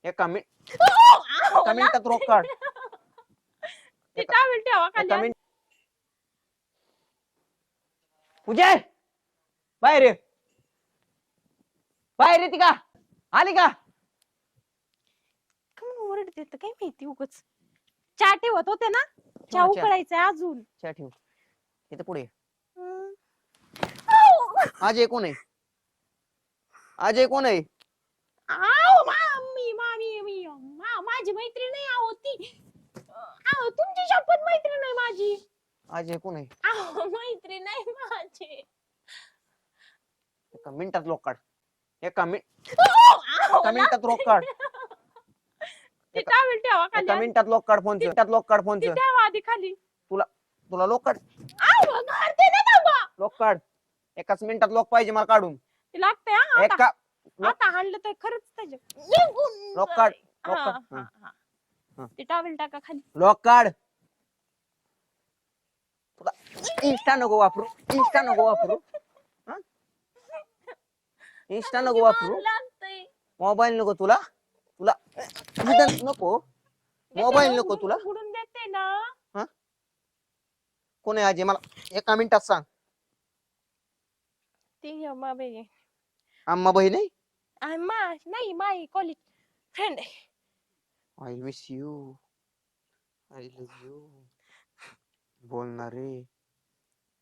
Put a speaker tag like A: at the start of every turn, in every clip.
A: एका मिनिट
B: एका
A: मिनिटात रोख काढ.
B: ती टावेल ठेवा खाली.
A: एका मिनिट. पूजा बाहेर ये. बाहेर येते का? आली का?
B: कमी ओरडते तर काय माहिती उगच. चहा ठेवत होते ना, चहा
A: चहा.
B: उकळायचंय अजून.
A: चहा ठेव इथं पुढे ये.
B: हम्म.
A: अजय कोण आहे? अजय कोण आहे?
B: आव मामी मामी मी माझी मैत्रीण नाही आहो ती. आहो तुमची शपथ मैत्रीण नाही माझी.
A: अजय कोण आहे?
B: आहो मैत्रीण नाही माझी.
A: एका मिनिटात लोक काढ. एका
B: आहो,
A: मिनिटात रोख काढ.
B: ती टावेल ठेवा खाली.
A: एका मिनिटात लोक काढ फोनचं. मिनिटात लोक काढ
B: ती
A: फोनचं.
B: ठेवा आधी खाली.
A: तुला लोक काढ.
B: आहो मारते ना बाबा.
A: लोक काढ. एकाच मिनिटात लोक पाहिजे मला काढून.
B: ती लागते हा आता.
A: एका
B: आता हाणलं तर खरंच त्याचे
A: लोक काढ. लोक
B: हा,
A: काढ.
B: हा,
A: हं.
B: हा.
A: हं.
B: ती टावेल टाका खाली.
A: लोक काढ. तुला इंस्टा नको वापरू. इंस्टा नको वापरू. हं? इंस्टा नको वापरू.
B: लागतंय.
A: मोबाईल नको तुला. तुला नको. मोबाईल नको तुला.
B: उघडून देते ना.
A: कोण आहे अजय मला एका मिनिटात सांग.
B: ती बाबे
A: अम्मा बहीण आहे?
B: नाही माई कॉलेज फ्रेंड आहे.
A: I miss you. I love you. बोलणारे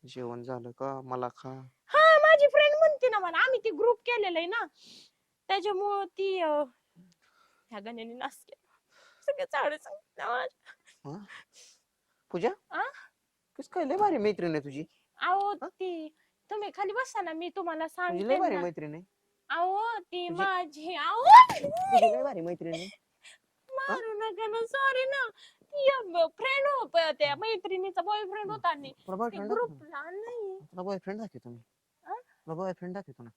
A: जेवण झालं का? मला खा.
B: हा माझी फ्रेंड म्हणते ना मला. आम्ही ती ग्रुप केलेला आहे ना, त्याच्यामुळं ती ह्या गाण्याने नाच केला. सगळे चांगले सांगितलं.
A: पूजा
B: आ?
A: कस काय लय भारी मैत्रीण आहे तुझी.
B: अहो ती तुम्ही खाली बसा ना, मी तुम्हाला
A: तुझी
B: सांगते
A: लय भारी
B: ना.
A: मैत्रीण आहे.
B: अहो ती
A: तुझी-
B: माझी
A: तुझी लय भारी मैत्रीण आहे.
B: मारू नका ना, सॉरी ना. ती फ्रेंड होत त्या मैत्रिणीचा बॉयफ्रेंड होता आणि
A: तुला बॉयफ्रेंड
B: ग्रुपला नाही.
A: तुला बॉयफ्रेंड दाखवतो मी.
B: आ?
A: तुला बॉयफ्रेंड दाखवतो ना.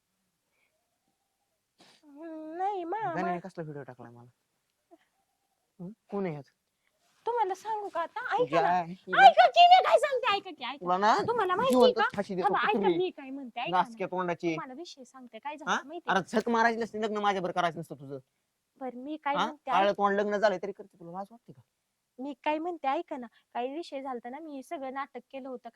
B: नाही
A: गाण्याने कसला व्हिडिओ टाकलाय मला. कोण आहे ह्यात?
B: तुम्हाला सांगू का आता? ऐका
A: पूजा,
B: ना.
A: हिला-
B: ऐका की मी काय सांगते. ऐका की ऐका.
A: तुला ना
B: तुम्हाला माहिती
A: जिवंतच
B: का?
A: फाशी देतो
B: थांबा, ऐका
A: कुत्री.
B: मी काय म्हणते. ऐका ना.
A: नासक्या तोंडाची.
B: तुम्हाला विषय सांगते काय
A: हा?
B: झालं माहिती
A: अरे झक मारायची नसते लग्न माझ्यावर करायचं नसतं तुझं.
B: बरं मी काय
A: हा?
B: म्हणते
A: काळं तोंड लग्न झालंय तरी करते तुला लाज वाटते का?
B: मी काय म्हणते ऐका ना. काही विषय झालता ना, मी सगळं नाटक केलं होतं.